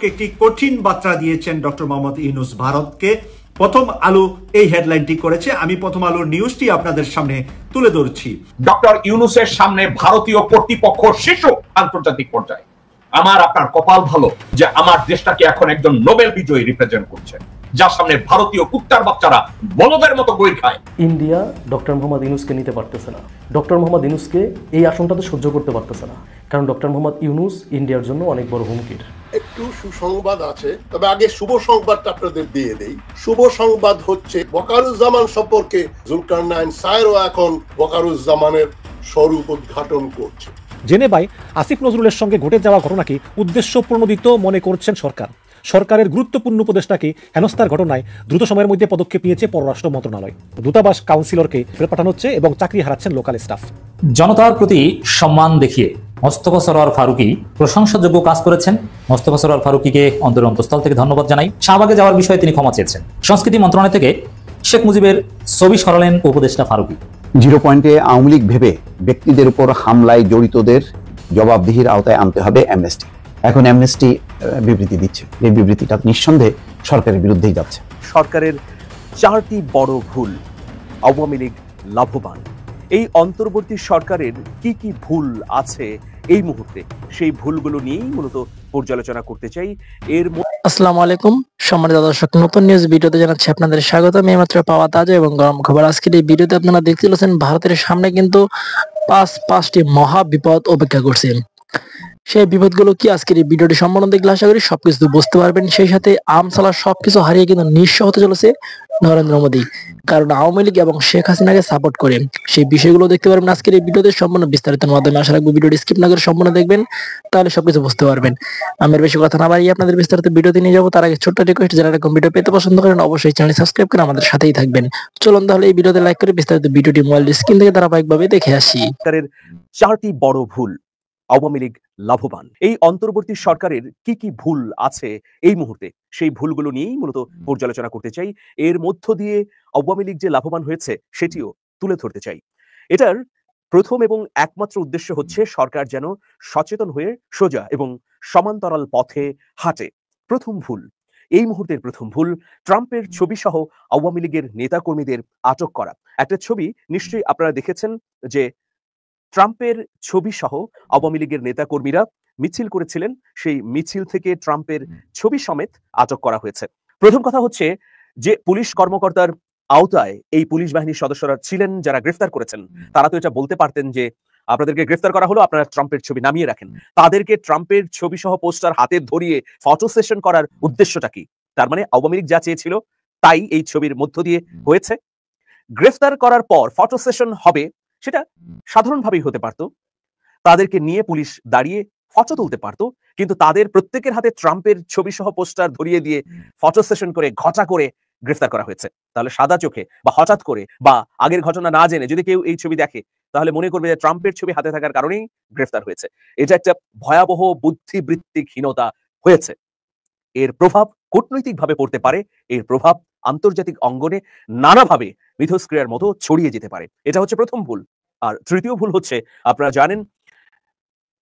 একটি কঠিন বার্তা দিয়েছেন ডক্টর মোহাম্মদ ইউনূস ভারতকে। প্রথম আলো এই হেডলাইনটি করেছে, আমি প্রথম আলোর নিউজটি আপনাদের সামনে তুলে ধরছি। ডক্টর ইউনূসের সামনে ভারতীয় কর্তৃপক্ষ শিশু আন্তর্জাতিক পর্যায়ে। আমার আপনার কপাল ভালো যে আমার দেশটাকে এখন একজন নোবেল বিজয়ী রিপ্রেজেন্ট করছে, যার সামনে ভারতীয় কুত্তার বাচ্চারা বলদের মতো গৈর খায়। ইন্ডিয়া ডক্টর মোহাম্মদ ইউনূসকে নিতে পারতেছে না, ডক্টর মোহাম্মদ ইউনূসকে এই আসনটাতে সহ্য করতে পারতেছে না, কারণ ডক্টর মোহাম্মদ ইউনূস ইন্ডিয়ার জন্য অনেক বড় হুমকির। একটু সুসংবাদ আছে, তবে আগে শুভ সংবাদটা আপনাদের দিয়ে দেই। শুভ সংবাদ হচ্ছে ওয়াকারুজ্জামান সম্পর্কে জুলকারনাইন সায়েরও এখন ওয়াকারুজ্জামানের স্বরূপ উদ্ঘাটন করছে। জেনেভায় আসিফ নজরুলের সঙ্গে ঘটে যাওয়া ঘটনাকে উদ্দেশ্য প্রণোদিত মনে করছেন সরকার। সরকারের গুরুত্বপূর্ণ উপদেষ্টাকে হেনস্থার ঘটনায় দ্রুত সময়ের মধ্যে পদক্ষেপ নিয়েছে পররাষ্ট্র মন্ত্রণালয়। দূতাবাস কাউন্সিলরকে ফেরত পাঠানো হচ্ছে এবং চাকরি হারাচ্ছেন লোকাল স্টাফ। জনতার প্রতি সম্মান দেখিয়ে মোস্তফা সরোয়ার ফারুকী প্রশংসাযোগ্য কাজ করেছেন। মোস্তফা সরোয়ার ফারুকীকে অন্তরের অন্তঃস্থল থেকে ধন্যবাদ জানাই। শাহবাগে যাওয়ার বিষয়ে তিনি ক্ষমা চেয়েছেন। সংস্কৃতি মন্ত্রণালয় থেকে শেখ মুজিবের ছবি সরালেন উপদেষ্টা ফারুকী। 0 পয়েন্টে আওয়ামী লীগ ভেবে ব্যক্তিদের উপর হামলায় জড়িতদের জবাবদিহির আওতায় আনতে হবে অ্যামনেস্টি। এখন অ্যামনেস্টি বিবৃতি দিচ্ছে, এই বিবৃতিটা নিঃসন্দেহে সরকারের বিরুদ্ধেই যাচ্ছে। সরকারের 4টি বড় ভুল, আওয়ামী লীগ লাভবান। এই অন্তর্বর্তী সরকারের কি কি ভুল আছে এই মুহূর্তে, সেই ভুলগুলো নিয়েই মূলত পর্যালোচনা করতে চাই। আসসালামু আলাইকুম সম্মানিত দর্শক, নতুন নিউজ ভিডিওতে জানাচ্ছি আপনাদের স্বাগত। আমি মাত্র পাওয়া তাজা এবং গরম খবর। আজকের এই ভিডিওতে আপনারা দেখতে পাচ্ছেন ভারতের সামনে কিন্তু পাঁচটি মহা বিপদ অপেক্ষা করছে। সেই বিপদগুলো কি আজকের এই ভিডিওটি সম্পূর্ণ দেখলে আশা করি সবকিছু বুঝতে পারবেন। সেই সাথে আমসালা সবকিছু হারিয়ে কিন্তু নিঃস্ব হতে চলেছে নরেন্দ্র মোদী, কারণ আওয়ামী লীগ এবং শেখ হাসিনাকে সাপোর্ট করে। সেই বিষয়গুলো দেখতে পারবেন আজকের এই ভিডিওতে সম্পূর্ণ বিস্তারিত মাধ্যমে। আশা রাখবো ভিডিওটি স্কিপ না করে সম্পূর্ণ দেখবেন, তাহলে সবকিছু বুঝতে পারবেন। আমি আর বেশি কথা না বাড়িয়ে আপনাদের বিস্তারিত ভিডিওতে নিয়ে যাবো। তার আগে ছোট্ট রিকোয়েস্ট, যারা এরকম ভিডিও পেতে পছন্দ করেন অবশ্যই চ্যানেল সাবস্ক্রাইব করে আমাদের সাথেই থাকবেন। চলুন তাহলে এই ভিডিওতে লাইক করে বিস্তারিত ভিডিওটি মোবাইল স্ক্রিন থেকে ধারাবাহিকভাবে দেখে আসি। সরকারের 4টি বড় ভুল, আওয়ামী লীগ লাভবান। এই অন্তর্বর্তী সরকারের কি কি ভুল আছে এই মুহূর্তে, সেই ভুলগুলো নিয়েই মূলত পর্যালোচনা করতে চাই। এর মধ্য দিয়ে আওয়ামী লীগ যে লাভবান হয়েছে সেটিও তুলে ধরতে চাই। এটার প্রথম এবং একমাত্র উদ্দেশ্য হচ্ছে সরকার যেন সচেতন হয়ে সোজা এবং সমান্তরাল পথে হাঁটে। প্রথম ভুল, এই মুহূর্তের প্রথম ভুল, ট্রাম্পের ছবি সহ আওয়ামী লীগের নেতাকর্মীদের আটক করা। একটা ছবি নিশ্চয়ই আপনারা দেখেছেন যে ট্রাম্পের ছবি সহ আওয়ামী লীগের নেতাকর্মীরা মিছিল করেছিলেন, সেই মিছিল থেকে ট্রাম্পের ছবি সমেত আটক করা হয়েছে। প্রথম কথা হচ্ছে যে পুলিশ কর্মকর্তার আওতায় এই পুলিশ বাহিনীর সদস্যরা ছিলেন যারা গ্রেফতার করেছেন, তারা তো এটা বলতে পারতেন যে আপনাদেরকে গ্রেফতার করা হলো, আপনারা ট্রাম্পের ছবি নামিয়ে রাখেন। তাদেরকে ট্রাম্পের ছবি সহ পোস্টার হাতে ধরিয়ে ফটো সেশন করার উদ্দেশ্যটা কি? তার মানে আওয়ামী লীগ যা চেয়েছিল তাই এই ছবির মধ্য দিয়ে হয়েছে। গ্রেফতার করার পর ফটো সেশন হবে, সেটা সাধারণভাবেই হতে পারত, তাদেরকে নিয়ে পুলিশ দাঁড়িয়ে ফটো তুলতে পারত, কিন্তু তাদের প্রত্যেকের হাতে ট্রাম্পের ছবি সহ পোস্টার ধরিয়ে দিয়ে ফটো সেশন করে ঘটা করে গ্রেফতার করা হয়েছে। তাহলে সাদা চোখে বা হঠাৎ করে বা আগের ঘটনা না জেনে যদি কেউ এই ছবি দেখে, তাহলে মনে করবে যে ট্রাম্পের ছবি হাতে থাকার কারণেই গ্রেফতার হয়েছে। এটা একটা ভয়াবহ বুদ্ধিবৃত্তিকহীনতা হয়েছে। এর প্রভাব কূটনৈতিকভাবে পড়তে পারে, এর প্রভাব আন্তর্জাতিক অঙ্গনে নানাভাবে মিথস্ক্রিয়ার মতো ছড়িয়ে যেতে পারে। এটা হচ্ছে প্রথম ভুল। আর তৃতীয় ভুল হচ্ছে, আপনারা জানেন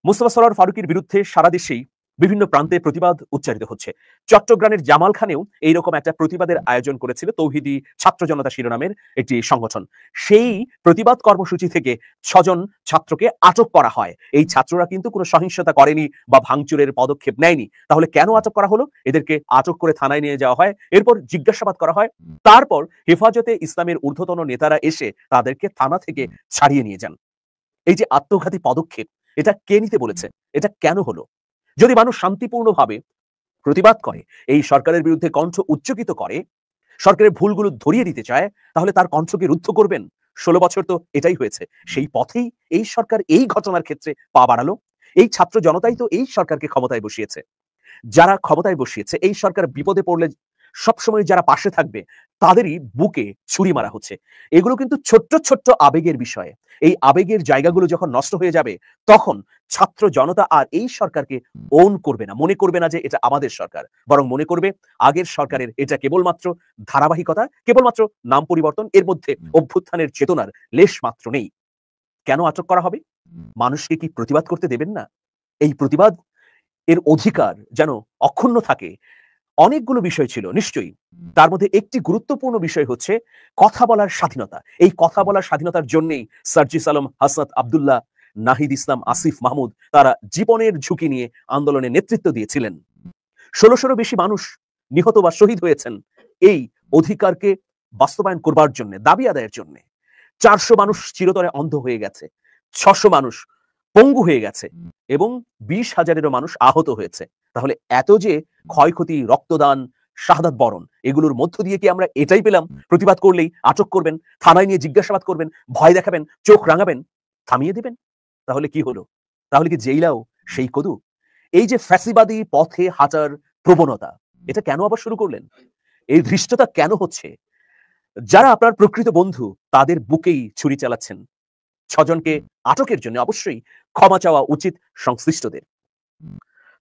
মোস্তফা সরোয়ার ফারুকীর বিরুদ্ধে সারা দেশেই বিভিন্ন প্রান্তে প্রতিবাদ উচ্চারিত হচ্ছে। চট্টগ্রামের জামালখানেও এইরকম একটা প্রতিবাদের আয়োজন করেছিল তৌহিদি ছাত্র জনতা শিরোনামের একটি সংগঠন। সেই প্রতিবাদ কর্মসূচি থেকে 6 জন ছাত্রকে আটক করা হয়। এই ছাত্ররা কিন্তু কোনো সহিংসতা করেনি বা ভাঙচুরের পদক্ষেপ নেয়নি। তাহলে কেন আটক করা হলো? এদেরকে আটক করে থানায় নিয়ে যাওয়া হয়, এরপর জিজ্ঞাসাবাদ করা হয়, তারপর হেফাজতে ইসলামের ঊর্ধ্বতন নেতারা এসে তাদেরকে থানা থেকে ছাড়িয়ে নিয়ে যান। এই যে আত্মঘাতী পদক্ষেপ, এটা কে নিতে বলেছে? এটা কেন হলো? যদি মানুষ শান্তিপূর্ণভাবে প্রতিবাদ করে, এই সরকারের বিরুদ্ধে কণ্ঠ উচ্চকিত করে, সরকারের ভুলগুলো ধরিয়ে দিতে চায়, তাহলে তার কণ্ঠকে রুদ্ধ করবেন? 16 বছর তো এটাই হয়েছে। সেই পথেই এই সরকার এই ঘটনার ক্ষেত্রে পা বাড়ালো। এই ছাত্র জনতাই তো এই সরকারকে ক্ষমতায় বসিয়েছে। যারা ক্ষমতায় বসিয়েছে, এই সরকার বিপদে পড়লে সবসময় যারা পাশে থাকবে তাদেরই বুকে ছুরি মারা হচ্ছে। এগুলো কিন্তু ছোট্ট ছোট্ট আবেগের বিষয়। এই আবেগের জায়গাগুলো যখন নষ্ট হয়ে যাবে, তখন ছাত্র জনতা আর এই সরকারকে ওন করবে না, মনে করবে না যে এটা আমাদের সরকার, বরং মনে করবে আগের সরকারের এটা কেবলমাত্র ধারাবাহিকতা, কেবলমাত্র নাম পরিবর্তন, এর মধ্যে অভ্যুত্থানের চেতনার লেশ মাত্র নেই। কেন আটক করা হবে? মানুষকে কি প্রতিবাদ করতে দেবেন না? এই প্রতিবাদ এর অধিকার যেন অক্ষুণ্ণ থাকে, অনেকগুলো বিষয় ছিল নিশ্চয়ই। তার মধ্যে একটি গুরুত্বপূর্ণ বিষয় হচ্ছে কথা বলার স্বাধীনতা। এই কথা বলার স্বাধীনতার জন্যই সার্জিস আলম, হাসনাত আব্দুল্লাহ, নাহিদ ইসলাম, আসিফ মাহমুদ তারা জীবনের ঝুঁকি নিয়ে আন্দোলনে নেতৃত্ব দিয়েছিলেন। ১৬০০ বেশি মানুষ নিহত বা শহীদ হয়েছেন এই অধিকারকে বাস্তবায়ন করবার জন্য, দাবি আদায়ের জন্য। ৪০০ মানুষ চিরতরে অন্ধ হয়ে গেছে, ৬০০ মানুষ পঙ্গু হয়ে গেছে এবং ২০,০০০-এরও মানুষ আহত হয়েছে। তাহলে এত যে ক্ষয়ক্ষতি, রক্তদান, শাহাদাত বরণ, এগুলোর মধ্য দিয়ে কি আমরা এটাই পেলাম প্রতিবাদ করলেই আটক করবেন, থানায় নিয়ে জিজ্ঞাসাবাদ করবেন, ভয় দেখাবেন, চোখ রাঙাবেন, থামিয়ে দিবেন? তাহলে কি হলো? তাহলে কি জেইলাও সেই কদু? এই যে ফ্যাসিবাদী পথে হাঁটার প্রবণতা, এটা কেন আবার শুরু করলেন? এই ধৃষ্টতা কেন হচ্ছে? যারা আপনার প্রকৃত বন্ধু তাদের বুকেই ছুরি চালাচ্ছেন। ৬ জনকে আটকের জন্য অবশ্যই ক্ষমা চাওয়া উচিত সংশ্লিষ্টদের।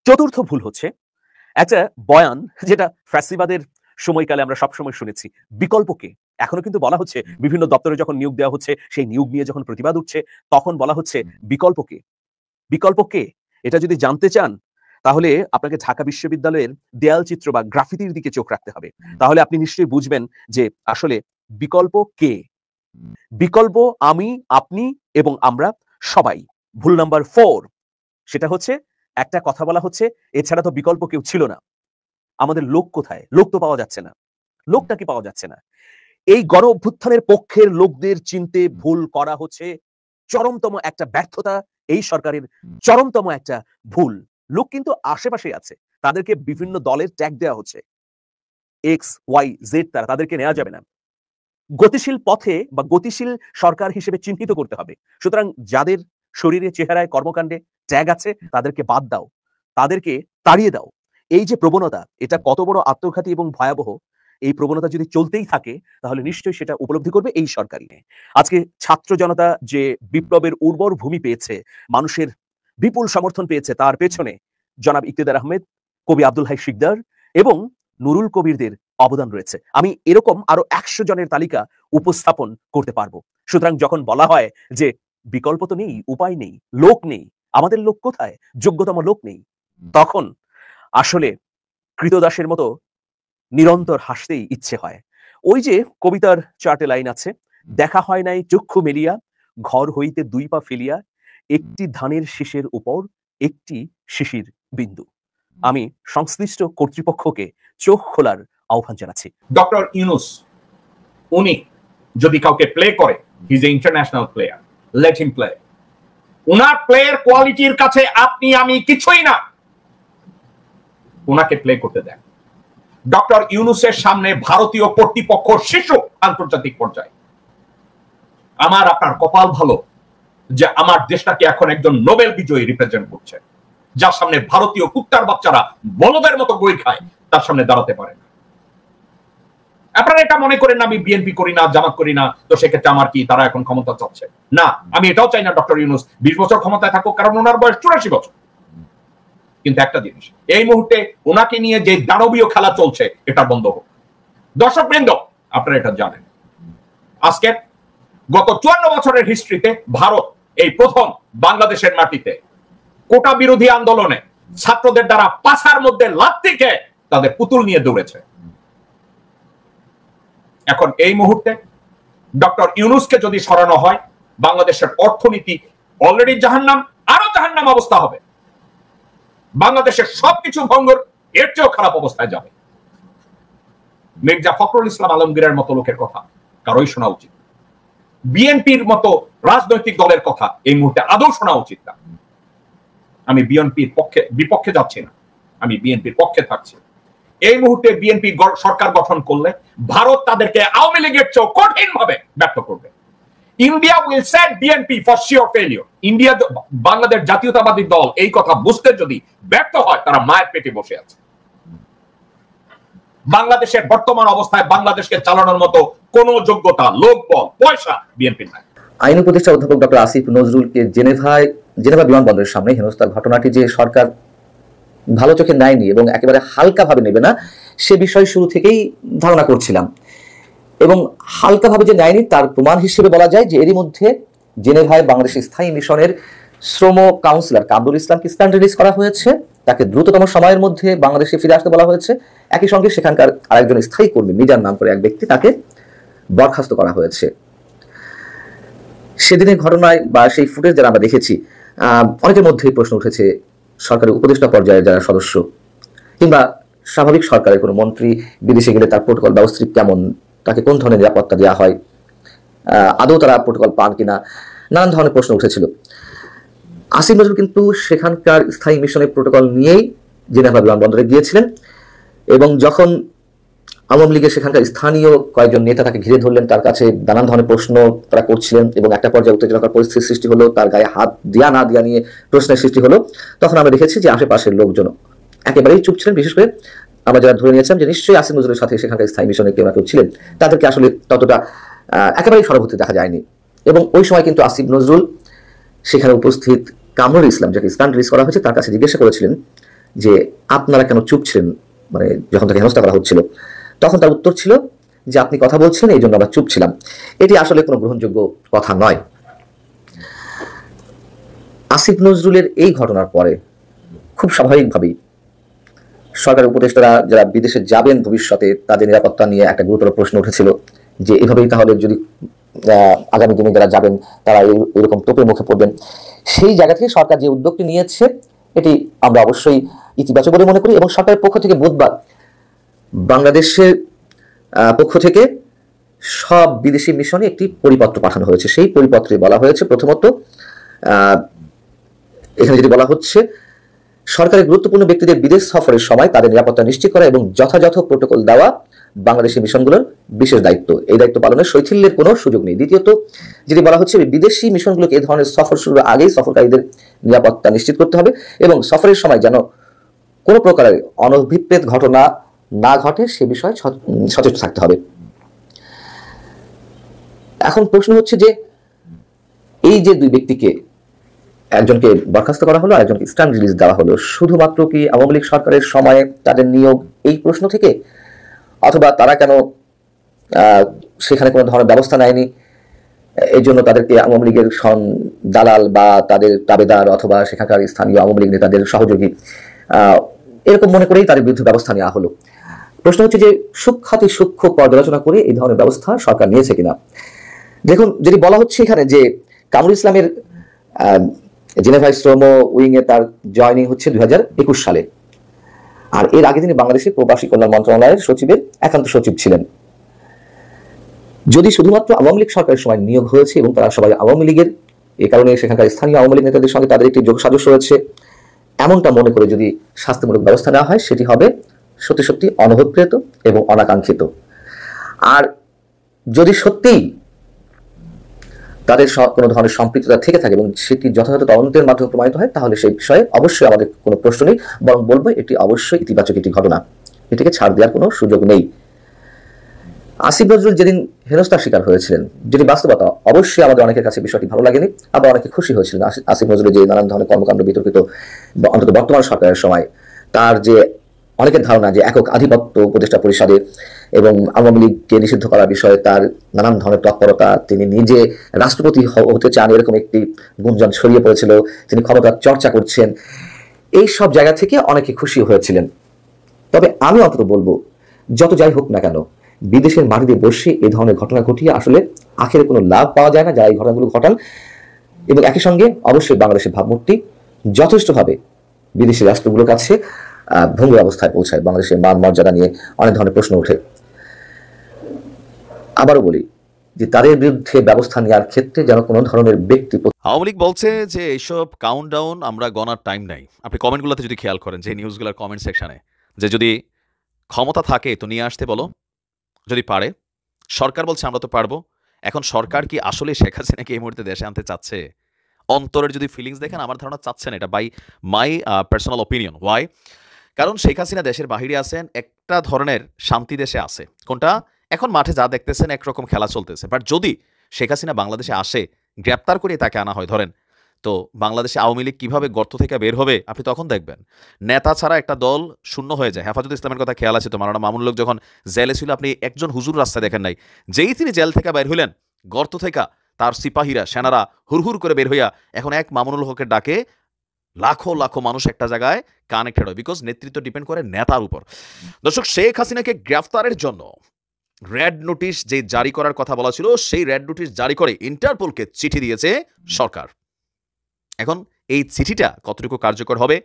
চতুর্থ ভুল হচ্ছে একটা বয়ান, যেটা ফ্যাসিবাদের সময়কালে আমরা সবসময় শুনেছি, বিকল্পকে। এখনো কিন্তু বলা হচ্ছে, বিভিন্ন দপ্তরে যখন নিয়োগ দেওয়া হচ্ছে, সেই নিয়োগ নিয়ে যখন প্রতিবাদ উঠছে, তখন বলা হচ্ছে বিকল্পকে। বিকল্পকে এটা যদি জানতে চান, তাহলে আপনাকে ঢাকা বিশ্ববিদ্যালয়ের দেয়াল চিত্র বা গ্রাফিতির দিকে চোখ রাখতে হবে। তাহলে আপনি নিশ্চয়ই বুঝবেন যে আসলে বিকল্প কে। বিকল্প আমি, আপনি এবং আমরা সবাই। ভুল নাম্বার 4, সেটা হচ্ছে একটা কথা বলা হচ্ছে এছাড়া তো বিকল্প কেউ ছিল না। আমাদের লোক কোথায়? লোক তো পাওয়া যাচ্ছে না। লোকটা কি পাওয়া যাচ্ছে না? এই গণ অভ্যুত্থানের পক্ষের লোকদের চিনতে ভুল করা হচ্ছে চরমতম একটা ব্যর্থতা, এই সরকারের চরমতম একটা ভুল। লোক কিন্তু আশেপাশে আছে, তাদেরকে বিভিন্ন দলের ট্যাগ দেওয়া হচ্ছে, X, Y, Z, তাদেরকে নেওয়া যাবে না। গতিশীল পথে বা গতিশীল সরকার হিসেবে চিহ্নিত করতে হবে। সুতরাং যাদের শরীরে, চেহারায়, কর্মকাণ্ডে ট্যাগ আছে তাদেরকে বাদ দাও, তাদেরকে তাড়িয়ে দাও। এই যে প্রবণতা, এটা কত বড় আত্মঘাতী এবং ভয়াবহ। এই প্রবণতা যদি চলতেই থাকে তাহলে নিশ্চয়ই সেটা উপলব্ধি করবে এই সরকারই। আজকে ছাত্র জনতা যে বিপ্লবের উর্বর ভূমি পেয়েছে, মানুষের বিপুল সমর্থন পেয়েছে, তার পেছনে জনাব ইকতেদার আহমেদ, কবি আব্দুল হাই শিকদার এবং নুরুল কবিরদের অবদান রয়েছে। আমি এরকম আরো ১০০ জনের তালিকা উপস্থাপন করতে পারবো। সুতরাং যখন বলা হয় যে বিকল্প তো নেই, উপায় নেই, লোক নেই, আমাদের লোক কোথায়, যোগ্যতম লোক নেই, তখন আসলে কৃতদাসের মতো নিরন্তর হাসতেই ইচ্ছে হয়। ওই যে কবিতার 4টে লাইন আছে, দেখা হয় নাই চক্ষু মেলিয়া, ঘর হইতে 2 পা ফেলিয়া, একটি ধানের শীষের উপর একটি শিশির বিন্দু। আমি সংশ্লিষ্ট কর্তৃপক্ষকে চোখ খোলার আহ্বান জানাচ্ছি। ডক্টর ইউনূস উনি যদি কাউকে প্লে করে, he is a international player, let him play. উনার প্লেয়ার কোয়ালিটির কাছে আপনি আমি কিছুই না, উনাকে প্লে করতে দেন। ডক্টর ইউনূসের সামনে ভারতীয় কর্তৃপক্ষ শিশু আন্তর্জাতিক পর্যায়ে। আমার আপনার কপাল ভালো যে আমার দেশটাকে এখন একজন নোবেল বিজয়ী রিপ্রেজেন্ট করছে, যার সামনে ভারতীয় কুত্তার বাচ্চারা বলদের মতো গই খায়, তার সামনে দাঁড়াতে পারে না। আপনারা এটা মনে করেন না আমি বিএনপি করি না, জামাত করি না, তো সেক্ষেত্রে আমার কি তারা এখন ক্ষমতা চাচ্ছে না? আমি এটাও চাই না ডক্টর ইউনূস 20 বছর ক্ষমতায় থাকুক, কারণ ওনার বয়স 84 বছর। কিন্তু একটা জিনিস, এই মুহূর্তে ওনাকে নিয়ে যে দানবীয় খেলা চলছে, এটা বন্ধ হোক। দর্শক বৃন্দ, আপনারা এটা জানেন, আজকে গত 54 বছরের হিস্ট্রিতে ভারত এই প্রথম বাংলাদেশের মাটিতে কোটা বিরোধী আন্দোলনে ছাত্রদের দ্বারা পাছার মধ্যে লাথি খেয়ে তাদের পুতুল নিয়ে দৌড়েছে। এখন এই মুহূর্তে ডক্টর ইউনূসকে যদি সরানো হয়, বাংলাদেশের অর্থনীতি অলরেডি জাহান্নাম, আরো জাহান্নাম অবস্থা হবে। বাংলাদেশের সবকিছু ভঙ্গুর, এর চেয়েও খারাপ অবস্থায় যাবে। মির্জা ফখরুল ইসলাম আলমগীরের মতো লোকের কথা কারোই শোনা উচিত। বিএনপির মতো রাজনৈতিক দলের কথা এই মুহূর্তে আদৌ শোনা উচিত না। আমি বিএনপির বিপক্ষে যাচ্ছি না, আমি বিএনপির পক্ষে থাকছি। এই মুহূর্তে বিএনপি সরকার গঠন করলে ভারত তাদেরকে আওয়ামী লীগের চেয়েও কঠিন ভাবে ব্যর্থ করবে। India will set BNP for sure failure. India, Bangladesh জাতীয়তাবাদী দল এই কথা বুঝতে যদি ব্যর্থ হয়, তারা মায়ের পেটে বসে আছে। বাংলাদেশের বর্তমান অবস্থায় বাংলাদেশকে চালানোর মতো কোন যোগ্যতা, লোকবল, পয়সা বিএনপির নাই। আইন উপদেষ্টা অধ্যাপক ডক্টর আসিফ নজরুলকে জেনেভা বিমানবন্দরের সামনে হেনস্থার ঘটনাটি যে সরকার ভালো চোখে নেয়নি এবং একেবারে হালকাভাবে নেবে না, সে বিষয় শুরু থেকেই ধারণা করছিলাম। এবং হালকাভাবে যে নেয়নি তার প্রমাণ হিসেবে বলা যায় যে এরই মধ্যে জেনেভায় বাংলাদেশের স্থায়ী মিশনের শ্রম কাউন্সিলর কামরুল ইসলামকে স্ট্যান্ড রিলিজ করা হয়েছে, তাকে দ্রুততম সময়ের মধ্যে বাংলাদেশে ফিরে আসতে বলা হয়েছে। একই সঙ্গে সেখানকার আরেকজন স্থায়ী কর্মী মিজান নাম করে এক ব্যক্তি, তাকে বরখাস্ত করা হয়েছে। সেদিনের ঘটনায় বা সেই ফুটেজ যারা আমরা দেখেছি, অনেকের মধ্যেই প্রশ্ন উঠেছে সরকারের উপদেষ্টা পর্যায়ের যারা সদস্য কিংবা স্বাভাবিক সরকারের কোনো মন্ত্রী বিদেশে গেলে তার প্রোটোকল ব্যবস্থা কেমন, তাকে কোন ধরনের নিরাপত্তা দেওয়া হয়, আদৌ তারা প্রোটোকল পান কিনা, নানান ধরনের প্রশ্ন উঠেছিল। আসিফ নজরুল কিন্তু সেখানকার স্থায়ী মিশনের প্রোটোকল নিয়েই জেনেভা বিমানবন্দরে গিয়েছিলেন এবং যখন আওয়ামী লীগের সেখানকার স্থানীয় কয়েকজন নেতা তাকে ঘিরে ধরলেন, তার কাছে নানান ধরনের প্রশ্ন তারা করছিলেন এবং একটা পর্যায়ে উত্তেজনকর পরিস্থিতির সৃষ্টি হলো, তার গায়ে হাত দেয়া না দেয়া নিয়ে প্রশ্নের সৃষ্টি হলো, তখন আমরা দেখেছি যে আশেপাশের লোকজন একেবারেই চুপ ছিলেন। বিশেষ করে আমরা যারা ধরে নিয়েছিলাম যে নিশ্চয়ই আসিফ নজরুলের সাথে সেখানকার স্থায়ী মিশনে কেউ না কেউ ছিলেন, তাদেরকে আসলে ততটা একেবারেই সহানুভূতি দেখা যায়নি। এবং ওই সময় কিন্তু আসিফ নজরুল সেখানে উপস্থিত কামরুল ইসলাম, যাকে স্ট্যান্ড রিলিজ করা হয়েছে, তার কাছে জিজ্ঞাসা করেছিলেন যে আপনারা কেন চুপ ছিলেন, মানে যখন তাকে হেনস্থা করা হচ্ছিল। তখন তার উত্তর ছিল যে আপনি কথা বলছেন এই জন্য আমরা চুপ ছিলাম। এটি আসলে কোনো গ্রহণযোগ্য কথা নয়। আসিফ নজরুলের এই ঘটনার পরে খুব স্বাভাবিকভাবেই সরকারের উপদেষ্টারা যারা বিদেশে যাবেন ভবিষ্যতে, তাদের নিরাপত্তা নিয়ে একটা গুরুতর প্রশ্ন উঠেছিল যে এভাবেই তাহলে যদি আগামী দিনে যারা যাবেন তারা এরকম তোপের মুখে পড়বেন। সেই জায়গা থেকে সরকার যে উদ্যোগটি নিয়েছে এটি আমরা অবশ্যই ইতিবাচক বলে মনে করি এবং সরকারের পক্ষ থেকে বুধবার বাংলাদেশের পক্ষ থেকে সব বিদেশি মিশনে একটি পরিপত্র পাঠানো হয়েছে। সেই পরিপত্রে বলা হয়েছে, প্রথমত এখানে যেটি বলা হচ্ছে, সরকারের গুরুত্বপূর্ণ ব্যক্তিদের বিদেশ সফরের সময় তাদের নিরাপত্তা নিশ্চিত করা এবং যথাযথ প্রোটোকল দেওয়া বাংলাদেশি মিশনগুলোর বিশেষ দায়িত্ব। এই দায়িত্ব পালনের শৈথিল্যের কোনো সুযোগ নেই। দ্বিতীয়ত যেটি বলা হচ্ছে, বিদেশি মিশনগুলোকে এই ধরনের সফর শুরুর আগেই সফরকারীদের নিরাপত্তা নিশ্চিত করতে হবে এবং সফরের সময় যেন কোনো প্রকারের অনভিপ্রেত ঘটনা না ঘটে সে বিষয়ে সচেতন থাকতে হবে। এখন প্রশ্ন হচ্ছে যে এই যে দুই ব্যক্তিকে, একজনকে বরখাস্ত করা হলো আর একজনকে স্ট্যান্ড রিলিজ দেওয়া হলো, শুধুমাত্র কি আওয়ামী লীগ সরকারের সময়ে তাদের নিয়োগ এই প্রশ্ন থেকে, অথবা তারা কেন সেখানে কোনো ধরনের ব্যবস্থা নেয়নি এই জন্য তাদেরকে আওয়ামী লীগের দালাল বা তাদের তাবেদার অথবা সেখানকার স্থানীয় আওয়ামী লীগ নেতাদের সহযোগী এরকম মনে করেই তাদের বিরুদ্ধে ব্যবস্থা নেওয়া হলো। প্রশ্ন হচ্ছে যে সূক্ষ্ম পর্যালোচনা করে এই ধরনের ব্যবস্থা সরকার নিয়েছে কিনা। দেখুন, যদি বলা হচ্ছে এখানে যে কামরুল ইসলামের জেনেভায় শ্রম উইং এ তার জয়নিং হচ্ছে 2021 সালে, আর এর আগে তিনি বাংলাদেশের প্রবাসী কল্যাণ মন্ত্রণালয়ের সচিবের একান্ত সচিব ছিলেন। যদি শুধুমাত্র আওয়ামী লীগ সরকারের সময় নিয়োগ হয়েছে এবং তারা সবাই আওয়ামী লীগের, এই কারণে সেখানকার স্থানীয় আওয়ামী লীগ নেতাদের সঙ্গে তাদের একটি যোগ সাজস্য রয়েছে, এমনটা মনে করে যদি শাস্তিমূলক ব্যবস্থা নেওয়া হয় সেটি হবে সত্যি সত্যি অনভিপ্রেত এবং অনাকাঙ্ক্ষিত। আর যদি সত্যিই তাদের কোনো ধরনের সম্পৃক্ততা থেকে থাকে এবং সেটি যথাযথ তদন্তের মাধ্যমে প্রমাণিত হয়, তাহলে সেই বিষয়ে অবশ্যই আমাদের কোনো প্রশ্ন নেই, বরং বলবো এটি অবশ্যই ইতিবাচক একটি ঘটনা, এটিকে ছাড় দেওয়ার কোনো সুযোগ নেই। আসিফ নজরুল যেদিন হেনস্থার শিকার হয়েছিলেন, যেটি বাস্তবতা, অবশ্যই আমাদের অনেকের কাছে বিষয়টি ভালো লাগেনি, আবার অনেকে খুশি হয়েছিলেন। আসিফ নজরুল যে নানান ধরনের কর্মকাণ্ড বিতর্কিত, অন্তত বর্তমান সরকারের সময় তার যে অনেকের ধারণা যে একক আধিপত্য উপদেষ্টা পরিষদে এবং আওয়ামী লীগকে নিষিদ্ধ করার বিষয়ে তার নানান ধরনের তৎপরতা, তিনি নিজে রাষ্ট্রপতি হতে চান এরকম একটি গুঞ্জন ছড়িয়ে পড়েছিল, তিনি ক্ষমতার চর্চা করছেন, এই সব জায়গা থেকে অনেকে খুশি হয়েছিলেন। তবে আমি অন্তত বলবো, যত যাই হোক না কেন, বিদেশের মাটিতে বসে এই ধরনের ঘটনা ঘটিয়ে আসলে আখেরে কোনো লাভ পাওয়া যায় না যারা এই ঘটনাগুলো ঘটান। এবং একই সঙ্গে অবশ্যই বাংলাদেশের ভাবমূর্তি যথেষ্টভাবে বিদেশি রাষ্ট্রগুলোর কাছে ভঙ্গুর অবস্থায় পৌঁছায়। বাংলাদেশের মান মর্যাদা নিয়ে অনেক ধরনের প্রশ্ন ওঠে। আবারও বলি যে তাদের বিরুদ্ধে ব্যবস্থা নেওয়ার ক্ষেত্রে যেন কোনো ধরনের ব্যক্তি, আওয়ামী লীগ বলছে যে এইসব কাউন্টডাউন আমরা গণার টাইম নাই। আপনি কমেন্টগুলোতে যদি খেয়াল করেন, যে নিউজগুলোর কমেন্ট সেকশনে, যে যদি ক্ষমতা থাকে তো নিয়ে আসতে বলো, যদি পারে। সরকার বলছে আমরা তো পারবো। এখন সরকার কি আসলে শেখ হাসিনাকে এই মুহূর্তে দেশে আনতে চাচ্ছে? অন্তরের যদি ফিলিংস দেখেন, আমার ধারণা চাচ্ছেন এটা, by my personal opinion. Why? কারণ শেখ হাসিনা দেশের বাহিরে আছেন, একটা ধরনের শান্তি দেশে আছে। কোনটা? এখন মাঠে যা দেখতেছেন একরকম খেলা চলতেছে, বাট যদি শেখ হাসিনা বাংলাদেশে আসে, গ্রেপ্তার করে তাকে আনা হয় ধরেন, তো বাংলাদেশে আওয়ামী লীগ কীভাবে গর্ত থেকে বের হবে আপনি তখন দেখবেন। নেতা ছাড়া একটা দল শূন্য হয়ে যায়। হেফাজত ইসলামের কথা খেয়াল আছে তো, মাওলানা মামুনুল হক যখন জেলে ছিল, আপনি একজন হুজুর রাস্তায় দেখেন নাই। যেই তিনি জেল থেকে বের হইলেন, গর্ত থেকে, তার সিপাহীরা সেনারা হুড়হুড় করে বের হইয়া এখন এক মামুনুল হকের ডাকে লাখো লাখো মানুষ একটা জায়গায় কানেক্টেড হয়, বিকজ নেতৃত্ব ডিপেন্ড করে নেতার উপর। দর্শক, শেখ হাসিনাকে গ্রেফতারের জন্য রেড নোটিশ যে জারি করার কথা বলা ছিল, সেই রেড নোটিশ জারি করে ইন্টারপোলকে চিঠি দিয়েছে সরকার। এখন এই চিঠিটা কতটুকু কার্যকর হবে,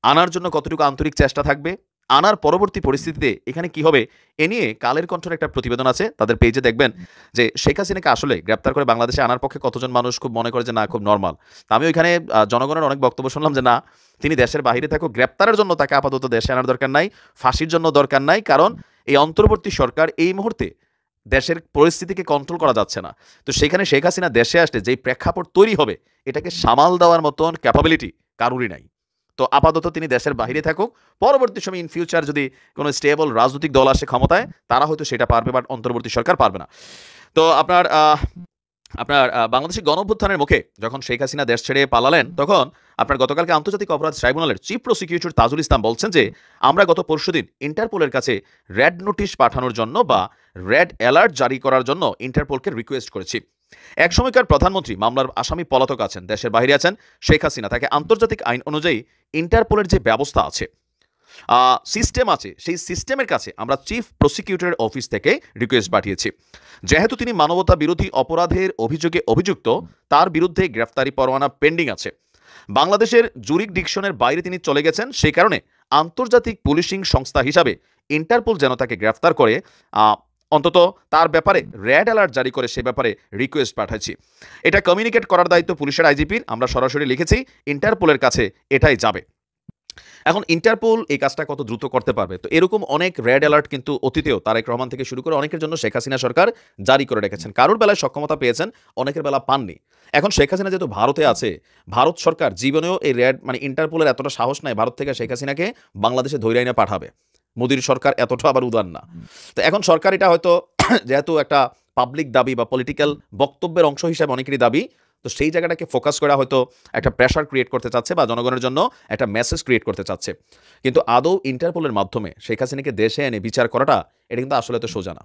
আনার জন্য কতটুকু আন্তরিক চেষ্টা থাকবে, আনার পরবর্তী পরিস্থিতিতে এখানে কি হবে, এ নিয়ে কালের কণ্ঠের একটা প্রতিবেদন আছে, তাদের পেজে দেখবেন যে শেখ হাসিনাকে আসলে গ্রেপ্তার করে বাংলাদেশে আনার পক্ষে কতজন মানুষ খুব মনে করে যে না খুব নর্মাল। আমি ওইখানে জনগণের অনেক বক্তব্য শুনলাম যে না, তিনি দেশের বাইরে থাকুক, গ্রেপ্তারের জন্য তাকে আপাতত দেশে আনার দরকার নাই, ফাঁসির জন্য দরকার নাই, কারণ এই অন্তর্বর্তী সরকার এই মুহূর্তে দেশের পরিস্থিতিকে কন্ট্রোল করা যাচ্ছে না। তো সেখানে শেখ হাসিনা দেশে আসলে যেই প্রেক্ষাপট তৈরি হবে, এটাকে সামাল দেওয়ার মতন ক্যাপাবিলিটি কারুরই নাই। তো আপাতত তিনি দেশের বাইরে থাকুক, পরবর্তী সময় ইন ফিউচার যদি কোনো স্টেবল রাজনৈতিক দল আসে ক্ষমতায়, তারা হয়তো সেটা পারবে, বাট অন্তর্বর্তী সরকার পারবে না। তো আপনার বাংলাদেশি গণঅভ্যুত্থানের মুখে যখন শেখ হাসিনা দেশ ছেড়ে পালালেন, তখন আপনার গতকালকে আন্তর্জাতিক অপরাধ ট্রাইব্যুনালের চিফ প্রসিকিউটর তাজুল ইসলাম বলছেন যে আমরা গত পরশুদিন ইন্টারপোলের কাছে রেড নোটিশ পাঠানোর জন্য বা রেড অ্যালার্ট জারি করার জন্য ইন্টারপোলকে রিকোয়েস্ট করেছি। এক সময়কার প্রধানমন্ত্রী মামলার আসামি পলাতক আছেন, দেশের বাইরে আছেন শেখ হাসিনা, তাকে আন্তর্জাতিক আইন অনুযায়ী ইন্টারপোলের যে ব্যবস্থা আছে, সিস্টেম আছে, সেই সিস্টেমের কাছে আমরা চিফ প্রসিকিউটরের অফিস থেকে রিকোয়েস্ট পাঠিয়েছি। যেহেতু তিনি মানবতা বিরোধী অপরাধের অভিযোগে অভিযুক্ত, তার বিরুদ্ধে গ্রেফতারি পরোয়ানা পেন্ডিং আছে, বাংলাদেশের জুরিকডিকশনের বাইরে তিনি চলে গেছেন, সেই কারণে আন্তর্জাতিক পুলিশিং সংস্থা হিসাবে ইন্টারপোল যেন তাকে গ্রেফতার করে, অন্তত তার ব্যাপারে রেড অ্যালার্ট জারি করে সে ব্যাপারে রিকোয়েস্ট পাঠাচ্ছি। এটা কমিউনিকেট করার দায়িত্ব পুলিশের আইজিপির, আমরা সরাসরি লিখেছি ইন্টারপোলের কাছে এটাই যাবে। এখন ইন্টারপোল এই কাজটা কত দ্রুত করতে পারবে, তো এরকম অনেক রেড অ্যালার্ট কিন্তু অতীতেও তারেক রহমান থেকে শুরু করে অনেকের জন্য শেখ হাসিনা সরকার জারি করে রেখেছেন, কারোর বেলায় সক্ষমতা পেয়েছেন, অনেকের বেলা পাননি। এখন শেখ হাসিনা যেহেতু ভারতে আছে, ভারত সরকার জীবনেও এই রেড ইন্টারপোলের এতটা সাহস নাই ভারত থেকে শেখ হাসিনাকে বাংলাদেশে ধরে এনে পাঠাবে, মোদির সরকার এতটা আবার উদার না। তো এখন সরকার এটা হয়তো যেহেতু একটা পাবলিক দাবি বা পলিটিক্যাল বক্তব্যের অংশ হিসেবে অনেকেরই দাবি, তো সেই জায়গাটাকে ফোকাস করা হয়তো একটা প্রেশার ক্রিয়েট করতে চাচ্ছে বা জনগণের জন্য একটা মেসেজ ক্রিয়েট করতে চাচ্ছে। কিন্তু আদৌ ইন্টারপোলের মাধ্যমে শেখ হাসিনাকে দেশে এনে বিচার করাটা এটা কিন্তু আসলে তো সোজা না।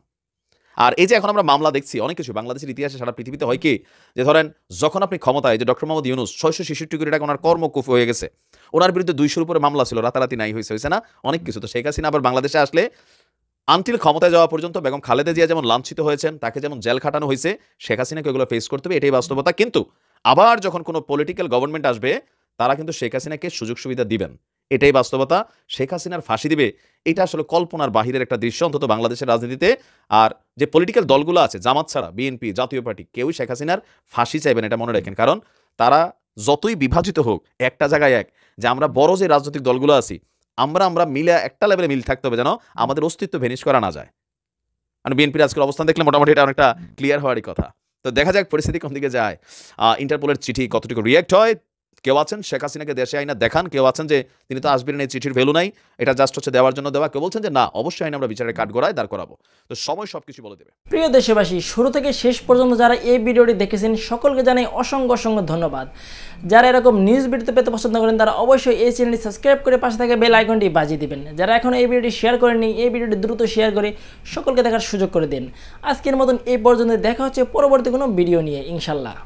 আর এই যে এখন আমরা মামলা দেখছি অনেক কিছু, বাংলাদেশের ইতিহাসে সারা পৃথিবীতে হয় কি, যে ধরেন যখন আপনি ক্ষমতায়, যে ডক্টর মোহাম্মদ ইউনূস 666 কোটি টাকা ওনার কর্মকুফ হয়ে গেছে, ওনার বিরুদ্ধে 200-র উপরে মামলা ছিল, রাতারাতি নাই হয়েছে না অনেক কিছু। তো শেখ হাসিনা আবার বাংলাদেশে আসলে আনটিল ক্ষমতায় যাওয়া পর্যন্ত বেগম খালেদা জিয়া যেমন লাঞ্ছিত হয়েছেন, তাকে যেমন জেল খাটানো হয়েছে, শেখ হাসিনাকে এগুলো ফেস করতে হবে, এটাই বাস্তবতা। কিন্তু আবার যখন কোনো পলিটিক্যাল গভর্নমেন্ট আসবে, তারা কিন্তু শেখ হাসিনাকে সুযোগ সুবিধা দিবেন, এটাই বাস্তবতা। শেখ হাসিনার ফাঁসি দিবে, এটা আসলে কল্পনার বাহিরের একটা দৃশ্য অন্তত বাংলাদেশের রাজনীতিতে। আর যে পলিটিক্যাল দলগুলো আছে, জামাত ছাড়া বিএনপি, জাতীয় পার্টি, কেউই শেখ হাসিনার ফাঁসি চাইবেন, এটা মনে রাখেন। কারণ তারা যতই বিভাজিত হোক, একটা জায়গায় এক, যে আমরা বড় যে রাজনৈতিক দলগুলো আছি, আমরা মিলে একটা লেভেলে মিল থাকতে হবে যেন আমাদের অস্তিত্ব ভেনিশ করা না যায়। মানে বিএনপির আজকের অবস্থান দেখলে মোটামুটি এটা অনেকটা ক্লিয়ার হওয়ারই কথা। তো দেখা যাক পরিস্থিতি কোন দিকে যায়, ইন্টারপোলের চিঠি কতটুকু রিয়েক্ট হয়। কেউ আছেন শেখ হাসিনাকে দেশে আইনা দেখান, কেউ আছেন যে তিনি তো আসবেন, এই চিঠির ভ্যালু নাই, এটা জাস্ট হচ্ছে দেওয়ার জন্য দেওয়া, কেউ বলছেন যে না অবশ্যই আইন আমরা বিচারের কাঠগড়ায় দাঁড় করাবো। তো সময় সবকিছু বলে দেবে। প্রিয় দেশবাসী, শুরু থেকে শেষ পর্যন্ত যারা এই ভিডিওটি দেখেছেন সকলকে জানাই অসংখ্য অসংখ্য ধন্যবাদ। যারা এরকম নিউজ ভিডিও পেতে পছন্দ করেন তারা অবশ্যই এই চ্যানেলটি সাবস্ক্রাইব করে পাশে থাকা বেল আইকনটি বাজিয়ে দিবেন। যারা এখন এই ভিডিওটি শেয়ার করেননি, এই ভিডিওটি দ্রুত শেয়ার করে সকলকে দেখার সুযোগ করে দিন। আজকের মতন এই পর্যন্ত, দেখা হচ্ছে পরবর্তী কোনো ভিডিও নিয়ে ইনশাল্লাহ।